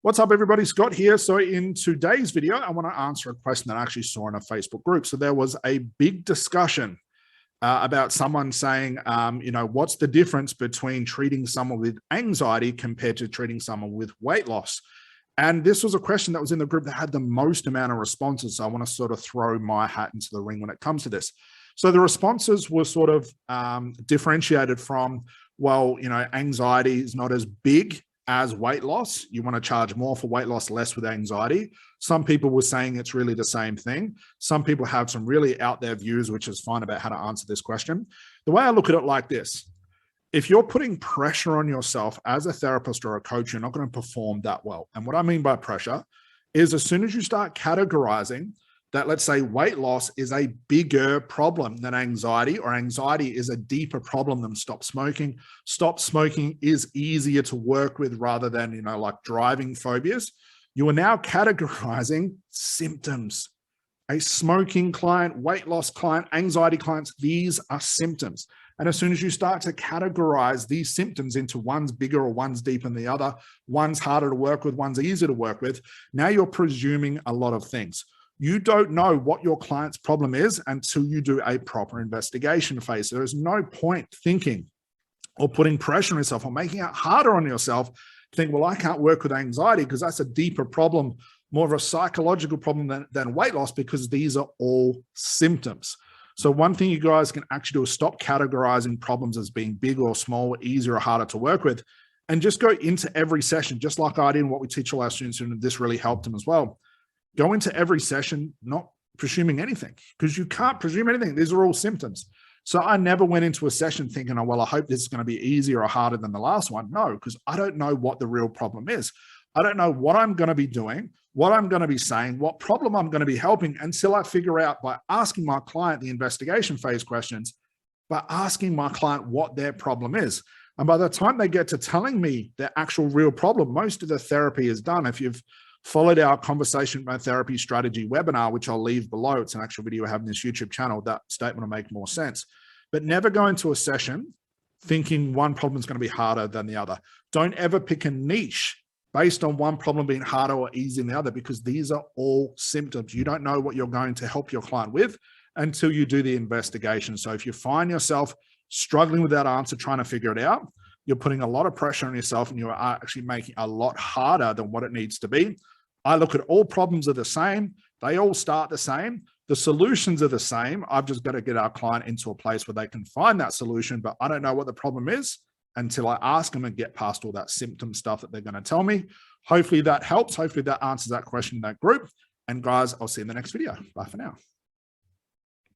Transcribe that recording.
What's up, everybody? Scott here. So in today's video, I want to answer a question that I actually saw in a Facebook group. So there was a big discussion about someone saying, what's the difference between treating someone with anxiety compared to treating someone with weight loss? And this was a question that was in the group that had the most amount of responses. So I want to sort of throw my hat into the ring when it comes to this. So the responses were sort of differentiated from, well, anxiety is not as big as weight loss. You want to charge more for weight loss, less with anxiety. Some people were saying it's really the same thing. Some people have some really out there views, which is fine, about how to answer this question. The way I look at it like this: if you're putting pressure on yourself as a therapist or a coach, you're not going to perform that well. And what I mean by pressure is, as soon as you start categorizing that, let's say weight loss is a bigger problem than anxiety, or anxiety is a deeper problem than stop smoking. Stop smoking is easier to work with rather than, like driving phobias. You are now categorizing symptoms. A smoking client, weight loss client, anxiety clients, these are symptoms. And as soon as you start to categorize these symptoms into one's bigger or one's deeper than the other, one's harder to work with, one's easier to work with, now you're presuming a lot of things. You don't know what your client's problem is until you do a proper investigation phase. There is no point thinking or putting pressure on yourself or making it harder on yourself to think, well, I can't work with anxiety because that's a deeper problem, more of a psychological problem than weight loss, because these are all symptoms. So one thing you guys can actually do is stop categorizing problems as being big or small, easier or harder to work with, and just go into every session, just like I did and what we teach all our students, and this really helped them as well. Go into every session not presuming anything, because you can't presume anything. These are all symptoms. So I never went into a session thinking, oh, well, I hope this is going to be easier or harder than the last one. No, because I don't know what the real problem is. I don't know what I'm going to be doing, what I'm going to be saying, what problem I'm going to be helping, until I figure out, by asking my client the investigation phase questions, by asking my client what their problem is. And by the time they get to telling me their actual real problem, most of the therapy is done. If you've followed our conversation about therapy strategy webinar, which I'll leave below, it's an actual video I have in this YouTube channel, that statement will make more sense. But never go into a session thinking one problem is going to be harder than the other. Don't ever pick a niche based on one problem being harder or easier than the other, because these are all symptoms. You don't know what you're going to help your client with until you do the investigation. So if you find yourself struggling with that answer, trying to figure it out, you're putting a lot of pressure on yourself, and you are actually making it a lot harder than what it needs to be. I look at all problems are the same. They all start the same. The solutions are the same. I've just got to get our client into a place where they can find that solution, but I don't know what the problem is until I ask them and get past all that symptom stuff that they're going to tell me. Hopefully that helps. Hopefully that answers that question in that group. And guys, I'll see you in the next video. Bye for now.